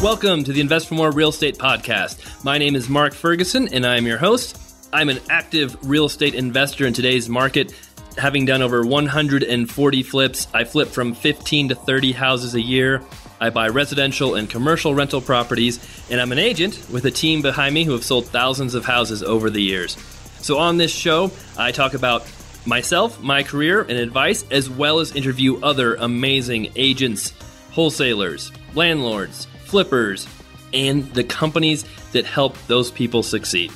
Welcome to the Invest for More Real Estate Podcast. My name is Mark Ferguson, and I am your host. I'm an active real estate investor in today's market, having done over 140 flips. I flip from 15 to 30 houses a year. I buy residential and commercial rental properties, and I'm an agent with a team behind me who have sold thousands of houses over the years. So on this show, I talk about myself, my career, and advice, as well as interview other amazing agents, wholesalers, landlords, flippers, and the companies that help those people succeed.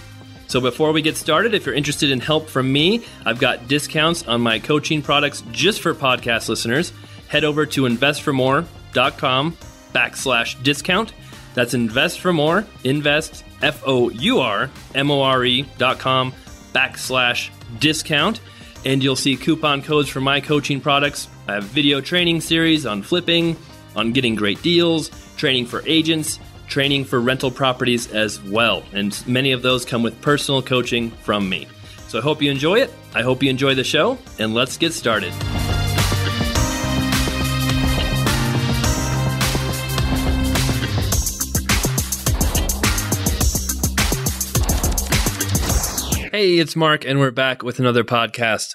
So before we get started, if you're interested in help from me, I've got discounts on my coaching products just for podcast listeners. Head over to investformore.com/discount. That's investformore, invest, FOURMORE.com/discount. And you'll see coupon codes for my coaching products. I have video training series on flipping, on getting great deals, training for agents, training for rental properties as well. And many of those come with personal coaching from me. So I hope you enjoy it. I hope you enjoy the show, and let's get started. Hey, it's Mark, and we're back with another podcast.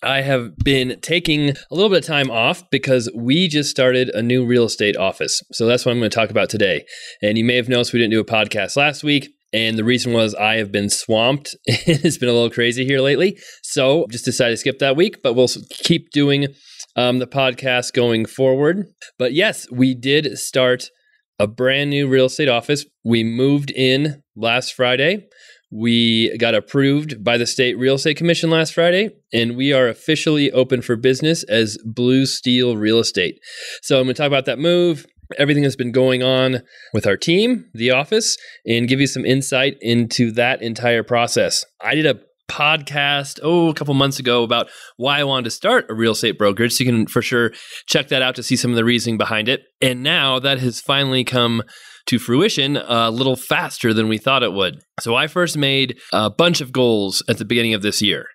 I have been taking a little bit of time off because we just started a new real estate office. So that's what I'm going to talk about today. And you may have noticed we didn't do a podcast last week. And the reason was I have been swamped. It's been a little crazy here lately. So just decided to skip that week, but we'll keep doing the podcast going forward. But yes, we did start a brand new real estate office. We moved in last Friday. We got approved by the State Real Estate Commission last Friday, and we are officially open for business as Blue Steel Real Estate. So I'm going to talk about that move, everything that's been going on with our team, the office, and give you some insight into that entire process. I did a podcast, a couple months ago about why I wanted to start a real estate brokerage. So you can for sure check that out to see some of the reasoning behind it. And now that has finally come to fruition a little faster than we thought it would. So I first made a bunch of goals at the beginning of this year,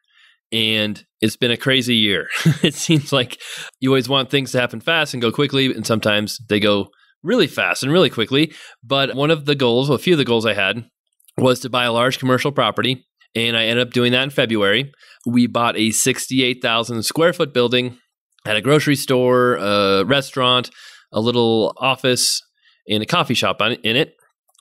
and it's been a crazy year. It seems like you always want things to happen fast and go quickly, and sometimes they go really fast and really quickly. But a few of the goals I had was to buy a large commercial property, and I ended up doing that in February. We bought a 68,000 square foot building, had a grocery store, a restaurant, a little office, and a coffee shop in it.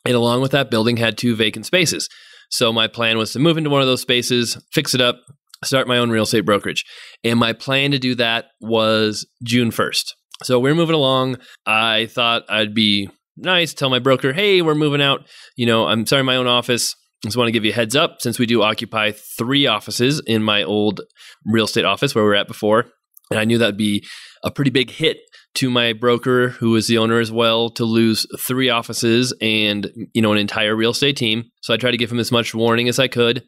And along with that building had 2 vacant spaces. So my plan was to move into one of those spaces, fix it up, start my own real estate brokerage. And my plan to do that was June 1st. So we're moving along. I thought I'd be nice, tell my broker, hey, we're moving out. I'm starting my own office. I just want to give you a heads up, since we do occupy 3 offices in my old real estate office where we were at before. And I knew that'd be a pretty big hit to my broker, who is the owner as well, to lose 3 offices and, an entire real estate team. So I tried to give him as much warning as I could.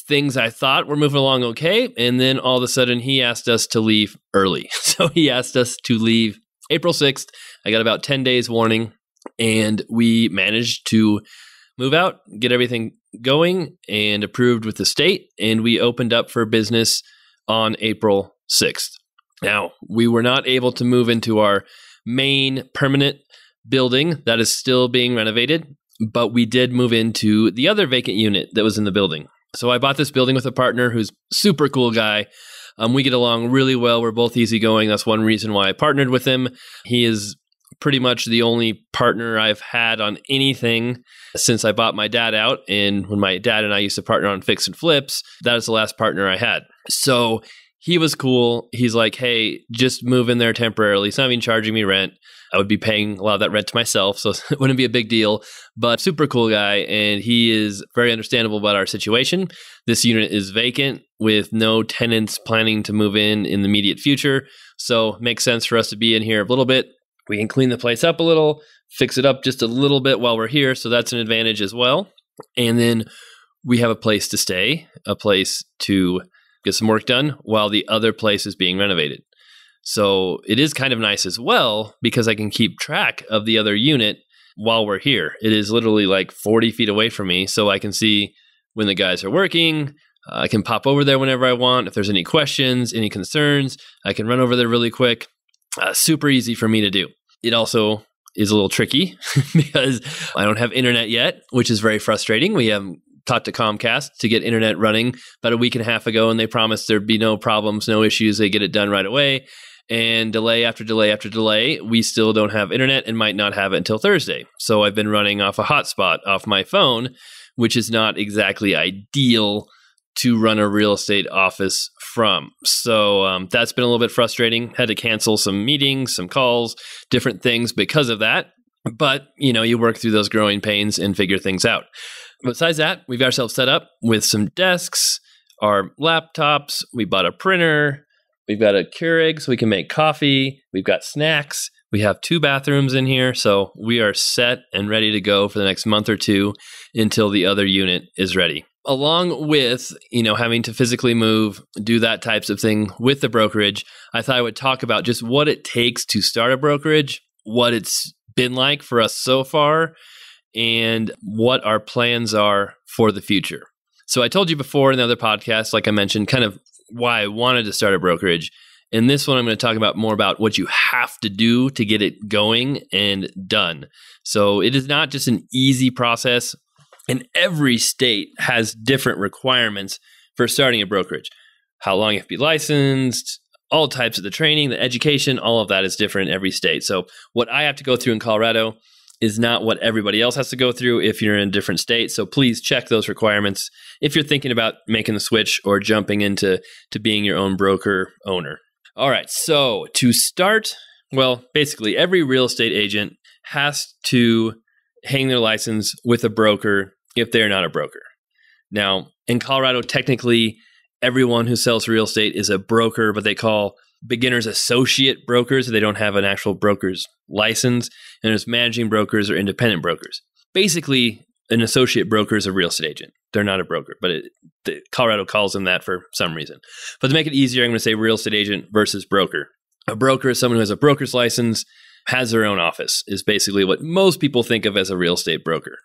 Things I thought were moving along okay. And then all of a sudden he asked us to leave early. So he asked us to leave April 6th. I got about 10 days warning, and we managed to move out, get everything going and approved with the state. And we opened up for business on April 6th. Now, we were not able to move into our main permanent building that is still being renovated, but we did move into the other vacant unit that was in the building. So I bought this building with a partner who's super cool guy. We get along really well. We're both easygoing. That's one reason why I partnered with him. He is pretty much the only partner I've had on anything since I bought my dad out. And when my dad and I used to partner on fix and flips, that is the last partner I had. So he was cool. He's like, hey, just move in there temporarily. He's not even charging me rent. I would be paying a lot of that rent to myself, so it wouldn't be a big deal. But super cool guy, and he is very understandable about our situation. This unit is vacant with no tenants planning to move in the immediate future. So it makes sense for us to be in here a little bit. We can clean the place up a little, fix it up just a little bit while we're here. So that's an advantage as well. And then we have a place to stay, a place to get some work done while the other place is being renovated. So it is kind of nice as well because I can keep track of the other unit while we're here. It is literally like 40 feet away from me, so I can see when the guys are working. I can pop over there whenever I want. If there's any questions, any concerns, I can run over there really quick. Super easy for me to do. It also is a little tricky because I don't have internet yet, which is very frustrating. We have talked to Comcast to get internet running about a week and a half ago, and they promised there'd be no problems, no issues. They get it done right away. And delay after delay after delay, we still don't have internet and might not have it until Thursday. So I've been running off a hotspot off my phone, which is not exactly ideal to run a real estate office from. So that's been a little bit frustrating. Had to cancel some meetings, some calls, different things because of that. But, you work through those growing pains and figure things out. Besides that, we've got ourselves set up with some desks, our laptops, we bought a printer, we've got a Keurig so we can make coffee, we've got snacks, we have 2 bathrooms in here, so we are set and ready to go for the next month or 2 until the other unit is ready. Along with, having to physically move, do that types of thing with the brokerage, I thought I would talk about just what it takes to start a brokerage, what it's been like for us so far, and what our plans are for the future. So I told you before in the other podcast, like I mentioned, kind of why I wanted to start a brokerage. In this one, I'm going to talk about more about what you have to do to get it going and done. So it is not just an easy process, and every state has different requirements for starting a brokerage. How long you have to be licensed, all types of the training, the education, all of that is different in every state. So what I have to go through in Colorado is not what everybody else has to go through if you're in a different state. So please check those requirements if you're thinking about making the switch or jumping into being your own broker owner. All right, so to start, basically every real estate agent has to hang their license with a broker if they're not a broker. Now, in Colorado, technically, everyone who sells real estate is a broker, but they call beginners associate brokers. They don't have an actual broker's license. And there's managing brokers or independent brokers. Basically, an associate broker is a real estate agent. They're not a broker, but Colorado calls them that for some reason. But to make it easier, I'm going to say real estate agent versus broker. A broker is someone who has a broker's license, has their own office, is basically what most people think of as a real estate broker.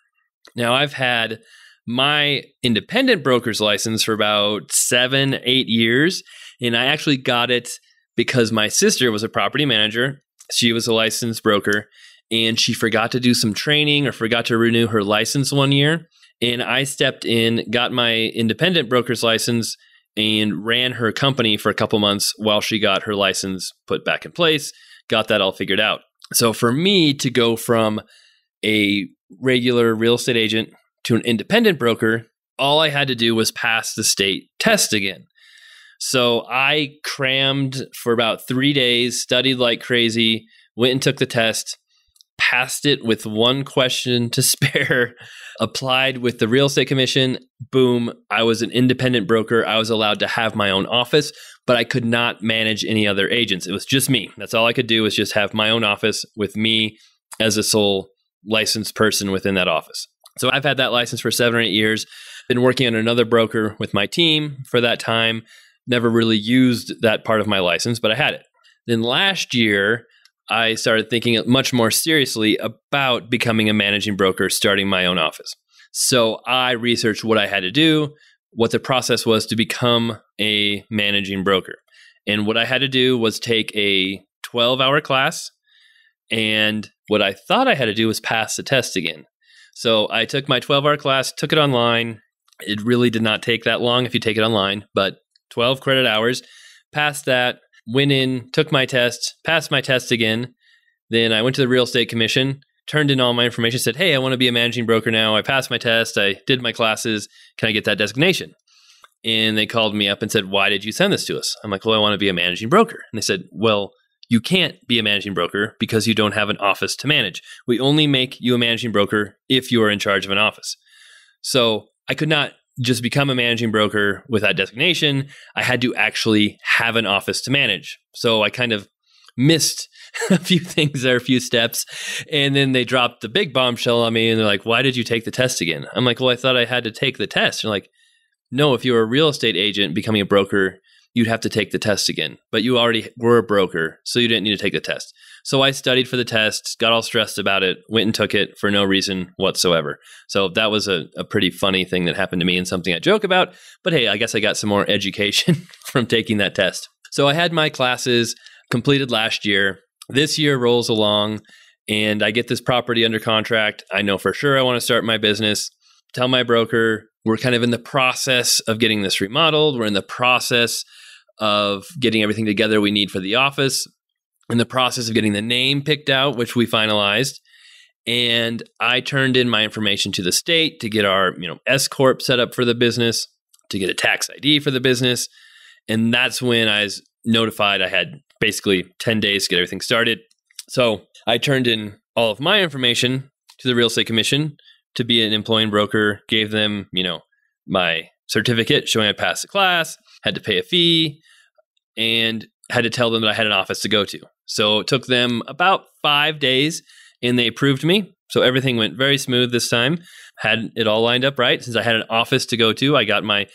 Now, I've had my independent broker's license for about 7-8 years, and I actually got it because my sister was a property manager. She was a licensed broker, and she forgot to do some training or forgot to renew her license one year. And I stepped in, got my independent broker's license, and ran her company for a couple months while she got her license put back in place, got that all figured out. So for me to go from a regular real estate agent to an independent broker, all I had to do was pass the state test again. So I crammed for about 3 days, studied like crazy, went and took the test, passed it with 1 question to spare, applied with the real estate commission. Boom, I was an independent broker. I was allowed to have my own office, but I could not manage any other agents. It was just me. That's all I could do, was just have my own office with me as a sole licensed person within that office. So I've had that license for 7 or 8 years, been working on another broker with my team for that time. Never really used that part of my license, but I had it. Then last year, I started thinking much more seriously about becoming a managing broker, starting my own office. So I researched what I had to do, what the process was to become a managing broker. And what I had to do was take a 12-hour class. And what I thought I had to do was pass the test again. So I took my 12-hour class, took it online. It really did not take that long if you take it online, but 12 credit hours, passed that, went in, took my test, passed my test again. Then I went to the real estate commission, turned in all my information, said, hey, I want to be a managing broker now. I passed my test. I did my classes. Can I get that designation? And they called me up and said, why did you send this to us? I'm like, well, I want to be a managing broker. And they said, well, you can't be a managing broker because you don't have an office to manage. We only make you a managing broker if you are in charge of an office. So I could not just become a managing broker with that designation. I had to actually have an office to manage. So I kind of missed a few things there, a few steps. And then they dropped the big bombshell on me and they're like, why did you take the test again? I'm like, well, I thought I had to take the test. And they're like, no, if you were a real estate agent becoming a broker, you'd have to take the test again. But you already were a broker, so you didn't need to take the test. So I studied for the test, got all stressed about it, went and took it for no reason whatsoever. So that was a pretty funny thing that happened to me and something I joke about. But hey, I guess I got some more education from taking that test. So I had my classes completed last year. This year rolls along and I get this property under contract. I know for sure I want to start my business. Tell my broker, we're kind of in the process of getting this remodeled. We're in the process of getting everything together we need for the office, in the process of getting the name picked out, which we finalized. And I turned in my information to the state to get our, S Corp set up for the business, to get a tax ID for the business. And that's when I was notified I had basically 10 days to get everything started. So I turned in all of my information to the Real Estate Commission to be an employing broker, gave them, my certificate showing I passed the class, had to pay a fee, and had to tell them that I had an office to go to. So it took them about 5 days, and they approved me. So everything went very smooth this time. Had it all lined up right. Since I had an office to go to, I got my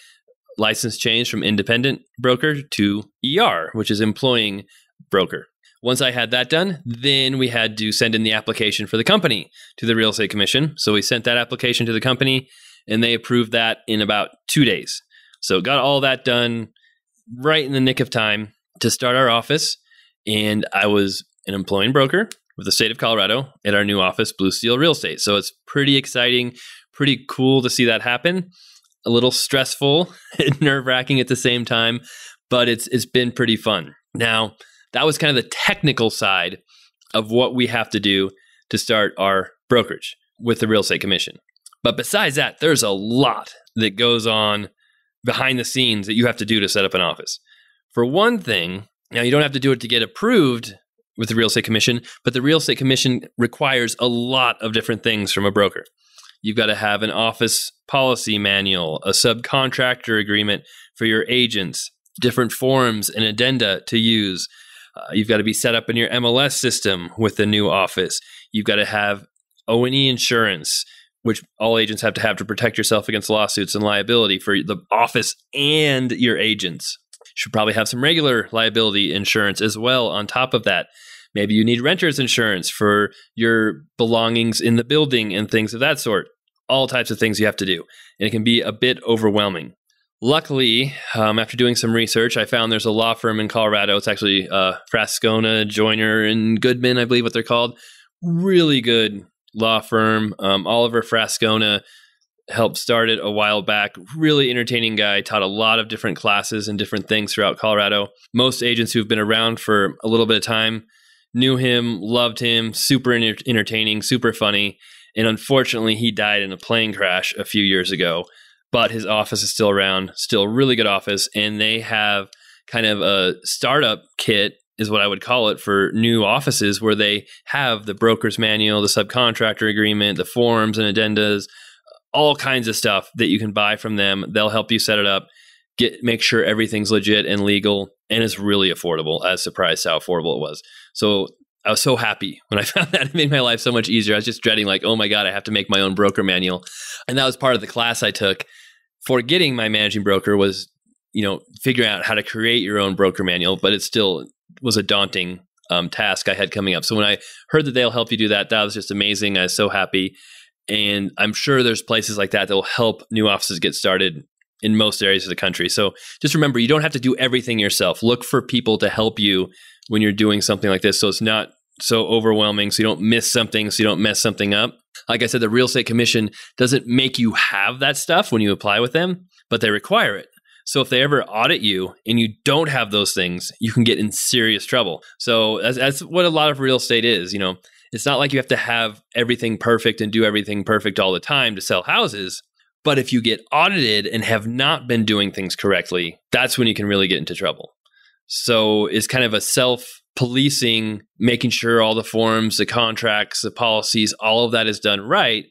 license changed from independent broker to ER, which is employing broker. Once I had that done, then we had to send in the application for the company to the Real Estate Commission. So we sent that application to the company, and they approved that in about 2 days. So got all that done right in the nick of time to start our office. And I was an employing broker with the state of Colorado at our new office, Blue Steel Real Estate. So it's pretty exciting, pretty cool to see that happen. A little stressful and nerve-wracking at the same time, but it's been pretty fun. Now, that was kind of the technical side of what we have to do to start our brokerage with the Real Estate Commission. But besides that, there's a lot that goes on behind the scenes that you have to do to set up an office. For one thing, now you don't have to do it to get approved with the Real Estate Commission, but the Real Estate Commission requires a lot of different things from a broker. You've got to have an office policy manual, a subcontractor agreement for your agents, different forms and addenda to use. You've got to be set up in your MLS system with the new office. You've got to have O&E insurance, which all agents have to protect yourself against lawsuits and liability for the office and your agents. You should probably have some regular liability insurance as well on top of that. Maybe you need renter's insurance for your belongings in the building and things of that sort. All types of things you have to do. And it can be a bit overwhelming. Luckily, after doing some research, I found there's a law firm in Colorado. It's actually Frascona, Joyner, and Goodman, I believe what they're called. Really good law firm. Oliver Frascona helped start it a while back. Really entertaining guy. Taught a lot of different classes and different things throughout Colorado. Most agents who've been around for a little bit of time knew him, loved him, super entertaining, super funny. And unfortunately, he died in a plane crash a few years ago. But his office is still around, still a really good office. And they have kind of a startup kit, is what I would call it, for new offices where they have the broker's manual, the subcontractor agreement, the forms and addendas, all kinds of stuff that you can buy from them. They'll help you set it up, make sure everything's legit and legal, and it's really affordable. I was surprised how affordable it was. So I was so happy when I found that. It made my life so much easier. I was just dreading like, oh my God, I have to make my own broker manual. And that was part of the class I took for getting my managing broker was, figuring out how to create your own broker manual, but it still was a daunting task I had coming up. So when I heard that they'll help you do that, that was just amazing. I was so happy. And I'm sure there's places like that will help new offices get started in most areas of the country. So just remember, you don't have to do everything yourself. Look for people to help you when you're doing something like this. So it's not so overwhelming, so you don't miss something, so you don't mess something up. Like I said, the Real Estate Commission doesn't make you have that stuff when you apply with them, but they require it. So if they ever audit you and you don't have those things, you can get in serious trouble. So that's what a lot of real estate is. It's not like you have to have everything perfect and do everything perfect all the time to sell houses. But if you get audited and have not been doing things correctly, that's when you can really get into trouble. So it's kind of a self-policing, making sure all the forms, the contracts, the policies, all of that is done right.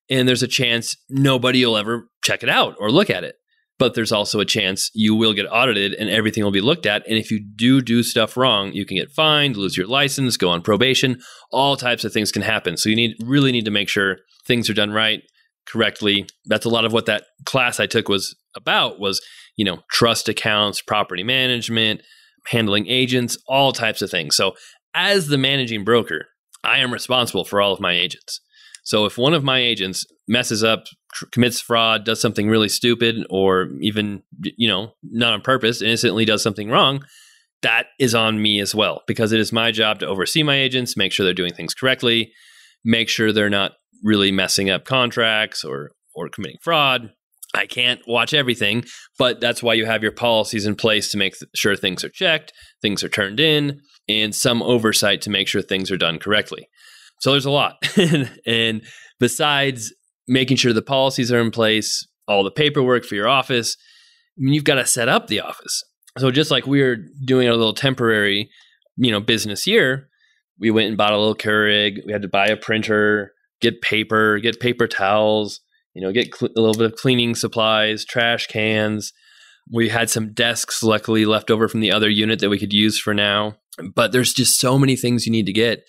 And there's a chance nobody will ever check it out or look at it. But there's also a chance you will get audited and everything will be looked at. And if you do stuff wrong, you can get fined, lose your license, go on probation. All types of things can happen. So you really need to make sure things are done right, correctly. That's a lot of what that class I took was about was, trust accounts, property management, handling agents, all types of things. So as the managing broker, I am responsible for all of my agents. So if one of my agents messes up, commits fraud, does something really stupid, or even, not on purpose, innocently does something wrong, that is on me as well, because it is my job to oversee my agents, make sure they're doing things correctly, make sure they're not really messing up contracts or committing fraud. I can't watch everything, but that's why you have your policies in place to make sure things are checked, things are turned in, and some oversight to make sure things are done correctly. So there's a lot. And besides making sure the policies are in place, all the paperwork for your office, you've got to set up the office. So just like we were doing a little temporary, business here, we went and bought a little Keurig. We had to buy a printer, get paper towels, get a little bit of cleaning supplies, trash cans. We had some desks luckily left over from the other unit that we could use for now. But there's just so many things you need to get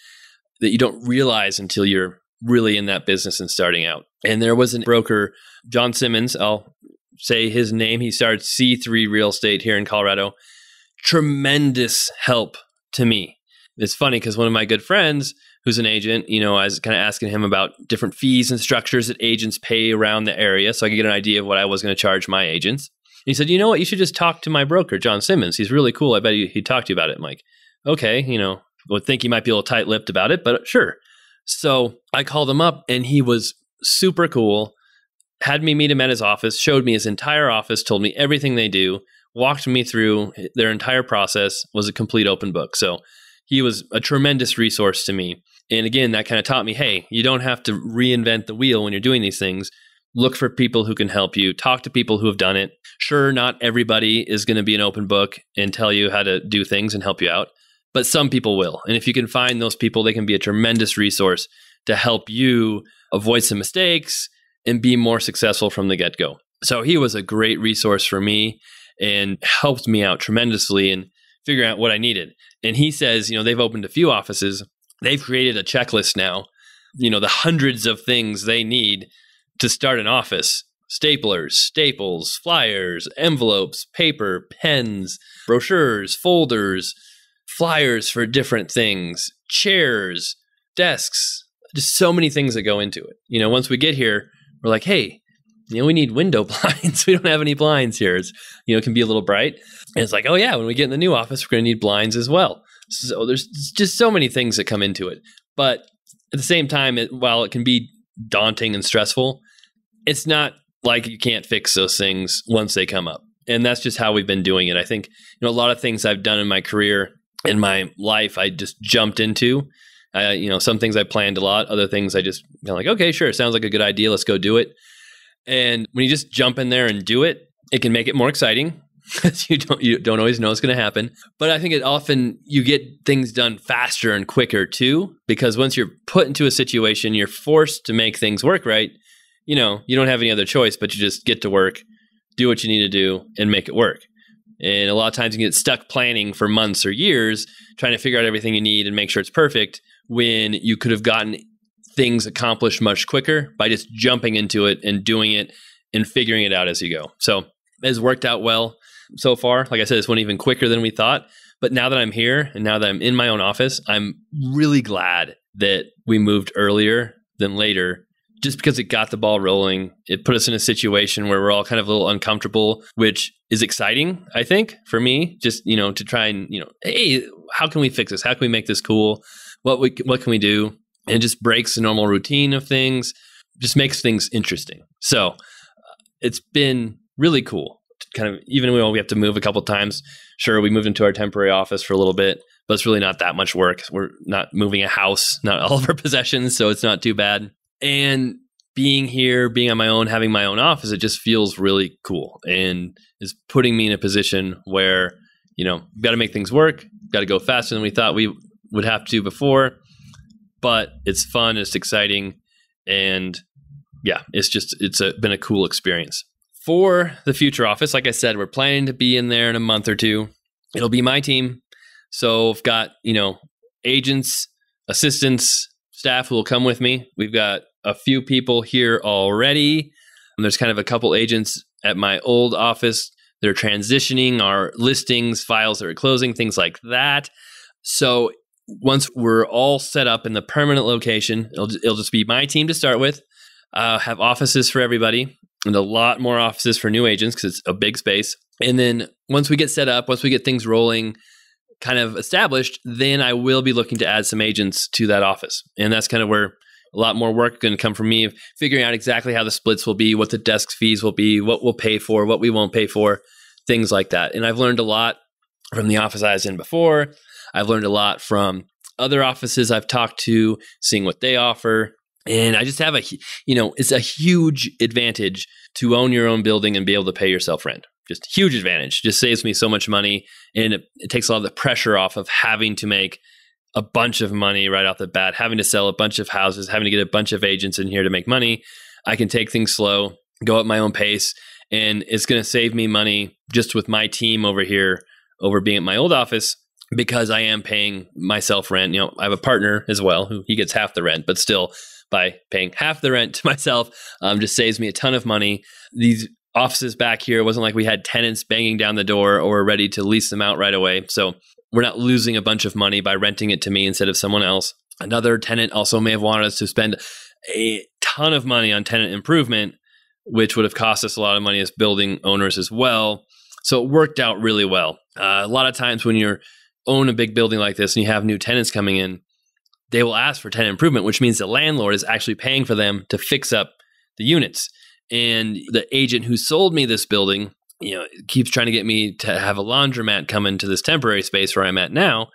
that you don't realize until you're really in that business and starting out. And there was a broker, John Simmons, I'll say his name. He started C3 Real Estate here in Colorado. Tremendous help to me. It's funny because one of my good friends who's an agent, I was kind of asking him about different fees and structures that agents pay around the area so I could get an idea of what I was going to charge my agents. And he said, you know what, you should just talk to my broker, John Simmons. He's really cool. I bet he'd talk to you about it. I'm like, okay, would think he might be a little tight-lipped about it, but sure. So I called him up and he was super cool, had me meet him at his office, showed me his entire office, told me everything they do, walked me through their entire process, was a complete open book. So he was a tremendous resource to me. And again, that kind of taught me, hey, you don't have to reinvent the wheel when you're doing these things. Look for people who can help you. Talk to people who have done it. Sure, not everybody is going to be an open book and tell you how to do things and help you out, but some people will. And if you can find those people, they can be a tremendous resource to help you avoid some mistakes and be more successful from the get-go. So he was a great resource for me and helped me out tremendously in figuring out what I needed. And he says, they've opened a few offices. They've created a checklist now, the hundreds of things they need to start an office. Staplers, staples, flyers, envelopes, paper, pens, brochures, folders, flyers for different things, chairs, desks, just so many things that go into it. Once we get here, we're like, hey, we need window blinds. We don't have any blinds here. It's, it can be a little bright. And it's like, oh yeah, when we get in the new office, we're going to need blinds as well. So there's just so many things that come into it. But at the same time, while it can be daunting and stressful, it's not like you can't fix those things once they come up. And that's just how we've been doing it. I think, a lot of things I've done in my career, in my life, I just jumped into. Some things I planned a lot. Other things I just like, okay, sure, sounds like a good idea. Let's go do it. And when you just jump in there and do it, it can make it more exciting because you don't always know what's going to happen. But I think often you get things done faster and quicker too, because once you're put into a situation, you're forced to make things work right. You don't have any other choice, but you just get to work, do what you need to do, and make it work. And a lot of times you get stuck planning for months or years, trying to figure out everything you need and make sure it's perfect, when you could have gotten things accomplished much quicker by just jumping into it and doing it and figuring it out as you go. So it has worked out well so far. Like I said, this went even quicker than we thought. But now that I'm here and now that I'm in my own office, I'm really glad that we moved earlier than later, just because it got the ball rolling. It put us in a situation where we're all kind of a little uncomfortable, which is exciting, I think, for me, just, to try and, hey, how can we fix this? How can we make this cool? What can we do? And it just breaks the normal routine of things, just makes things interesting. So it's been really cool. Kind of, even though we have to move a couple of times, sure, we moved into our temporary office for a little bit, but it's really not that much work. We're not moving a house, not all of our possessions, so it's not too bad. And being here, being on my own, having my own office, it just feels really cool and is putting me in a position where, we've got to make things work, got to go faster than we thought we would have to before. But it's fun, it's exciting, and yeah, it's been a cool experience. For the future office, like I said, we're planning to be in there in a month or two. It'll be my team. So I've got, agents, assistants, staff who will come with me. We've got a few people here already. And there's kind of a couple agents at my old office. They're transitioning our listings, files that are closing, things like that. So once we're all set up in the permanent location, it'll just be my team to start with. Have offices for everybody and a lot more offices for new agents because it's a big space. And then once we get set up, once we get things rolling, kind of established, then I will be looking to add some agents to that office. And that's kind of where a lot more work going to come from me, figuring out exactly how the splits will be, what the desk fees will be, what we'll pay for, what we won't pay for, things like that. And I've learned a lot from the office I was in before. I've learned a lot from other offices I've talked to, seeing what they offer. And I just have it's a huge advantage to own your own building and be able to pay yourself rent. Just a huge advantage. Just saves me so much money. And it takes a lot of the pressure off of having to make a bunch of money right off the bat, having to sell a bunch of houses, having to get a bunch of agents in here to make money. I can take things slow, go at my own pace, and it's going to save me money just with my team over here, over being at my old office, because I am paying myself rent. I have a partner as well who he gets half the rent, but still by paying half the rent to myself, just saves me a ton of money. These offices back here, it wasn't like we had tenants banging down the door or were ready to lease them out right away. So we're not losing a bunch of money by renting it to me instead of someone else. Another tenant also may have wanted us to spend a ton of money on tenant improvement, which would have cost us a lot of money as building owners as well. So it worked out really well. A lot of times when you own a big building like this and you have new tenants coming in, they will ask for tenant improvement, which means the landlord is actually paying for them to fix up the units. And the agent who sold me this building, keeps trying to get me to have a laundromat come into this temporary space where I'm at now.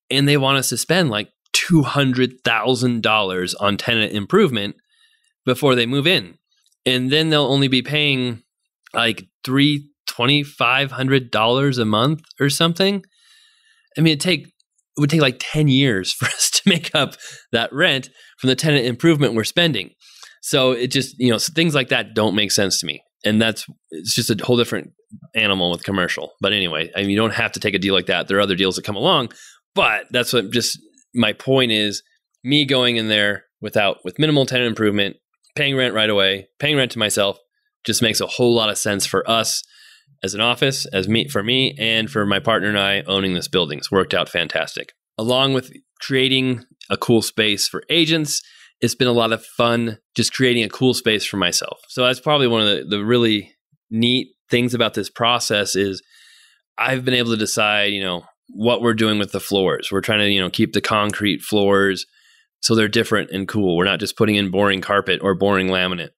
And they want us to spend like $200,000 on tenant improvement before they move in. And then they'll only be paying like $2,500 a month or something. I mean, it would take like 10 years for us to make up that rent from the tenant improvement we're spending. So it just, things like that don't make sense to me. And it's just a whole different animal with commercial. But anyway, you don't have to take a deal like that. There are other deals that come along. But that's what my point is, me going in there with minimal tenant improvement, paying rent right away, paying rent to myself, just makes a whole lot of sense for us as an office, for me, and for my partner and I owning this building. It's worked out fantastic. Along with creating a cool space for agents, it's been a lot of fun just creating a cool space for myself. So that's probably one of the really neat things about this process is I've been able to decide, what we're doing with the floors. We're trying to, keep the concrete floors so they're different and cool. We're not just putting in boring carpet or boring laminate.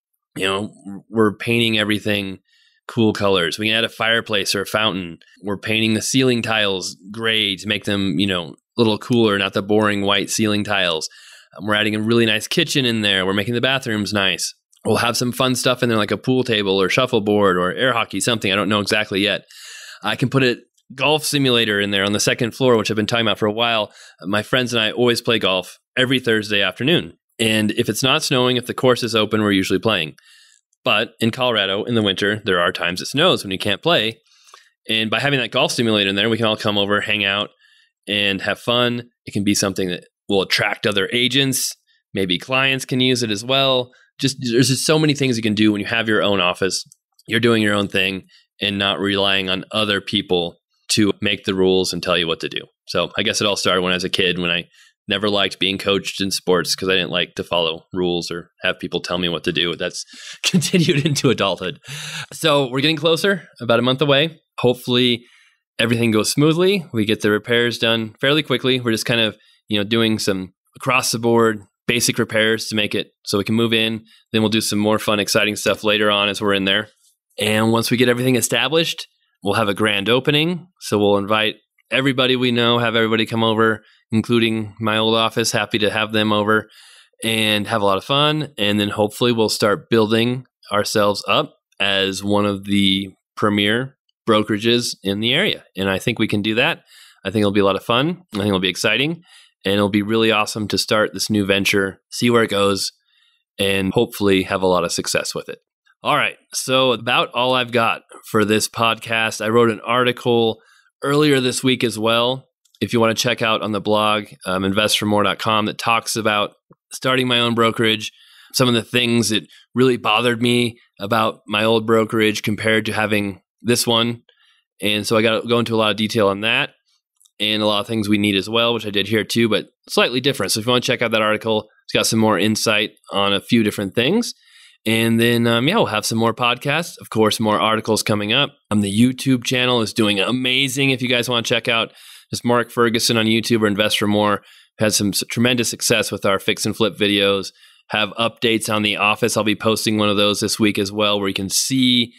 We're painting everything cool colors. We can add a fireplace or a fountain. We're painting the ceiling tiles gray to make them, a little cooler, not the boring white ceiling tiles. We're adding a really nice kitchen in there. We're making the bathrooms nice. We'll have some fun stuff in there like a pool table or shuffleboard or air hockey, something. I don't know exactly yet. I can put a golf simulator in there on the second floor, which I've been talking about for a while. My friends and I always play golf every Thursday afternoon. And if it's not snowing, if the course is open, we're usually playing. But in Colorado, in the winter, there are times it snows when you can't play. And by having that golf simulator in there, we can all come over, hang out, and have fun. It can be something that will attract other agents. Maybe clients can use it as well. There's just so many things you can do when you have your own office. You're doing your own thing and not relying on other people to make the rules and tell you what to do. So I guess it all started when I was a kid, when I never liked being coached in sports because I didn't like to follow rules or have people tell me what to do. That's continued into adulthood. So we're getting closer, about a month away. Hopefully everything goes smoothly. We get the repairs done fairly quickly. We're just kind of doing some across the board basic repairs to make it so we can move in. Then we'll do some more fun, exciting stuff later on as we're in there. And once we get everything established, we'll have a grand opening. So we'll invite everybody we know, have everybody come over, including my old office. Happy to have them over and have a lot of fun. And then hopefully we'll start building ourselves up as one of the premier brokerages in the area. And I think we can do that. I think it'll be a lot of fun. I think it'll be exciting. And it'll be really awesome to start this new venture, see where it goes, and hopefully have a lot of success with it. All right. So about all I've got for this podcast. I wrote an article earlier this week as well, if you want to check out on the blog, investformore.com, that talks about starting my own brokerage, some of the things that really bothered me about my old brokerage compared to having this one. And so I got to go into a lot of detail on that and a lot of things we need as well, which I did here too, but slightly different. So if you want to check out that article, it's got some more insight on a few different things. And then, we'll have some more podcasts. Of course, more articles coming up. The YouTube channel is doing amazing. If you guys want to check out Just Mark Ferguson on YouTube or Invest for More. Had some tremendous success with our fix and flip videos. Have updates on the office. I'll be posting one of those this week as well, where you can see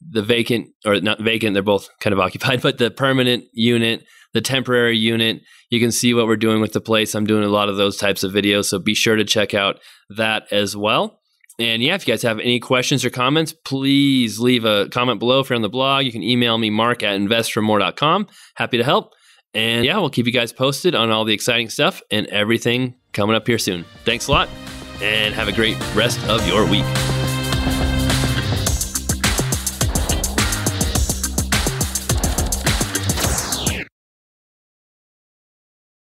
the vacant, or not vacant, they're both kind of occupied, but the permanent unit, the temporary unit. You can see what we're doing with the place. I'm doing a lot of those types of videos, so be sure to check out that as well. And yeah, if you guys have any questions or comments, please leave a comment below. If you're on the blog, you can email me, mark@investformore.com. Happy to help. And yeah, we'll keep you guys posted on all the exciting stuff and everything coming up here soon. Thanks a lot, and have a great rest of your week.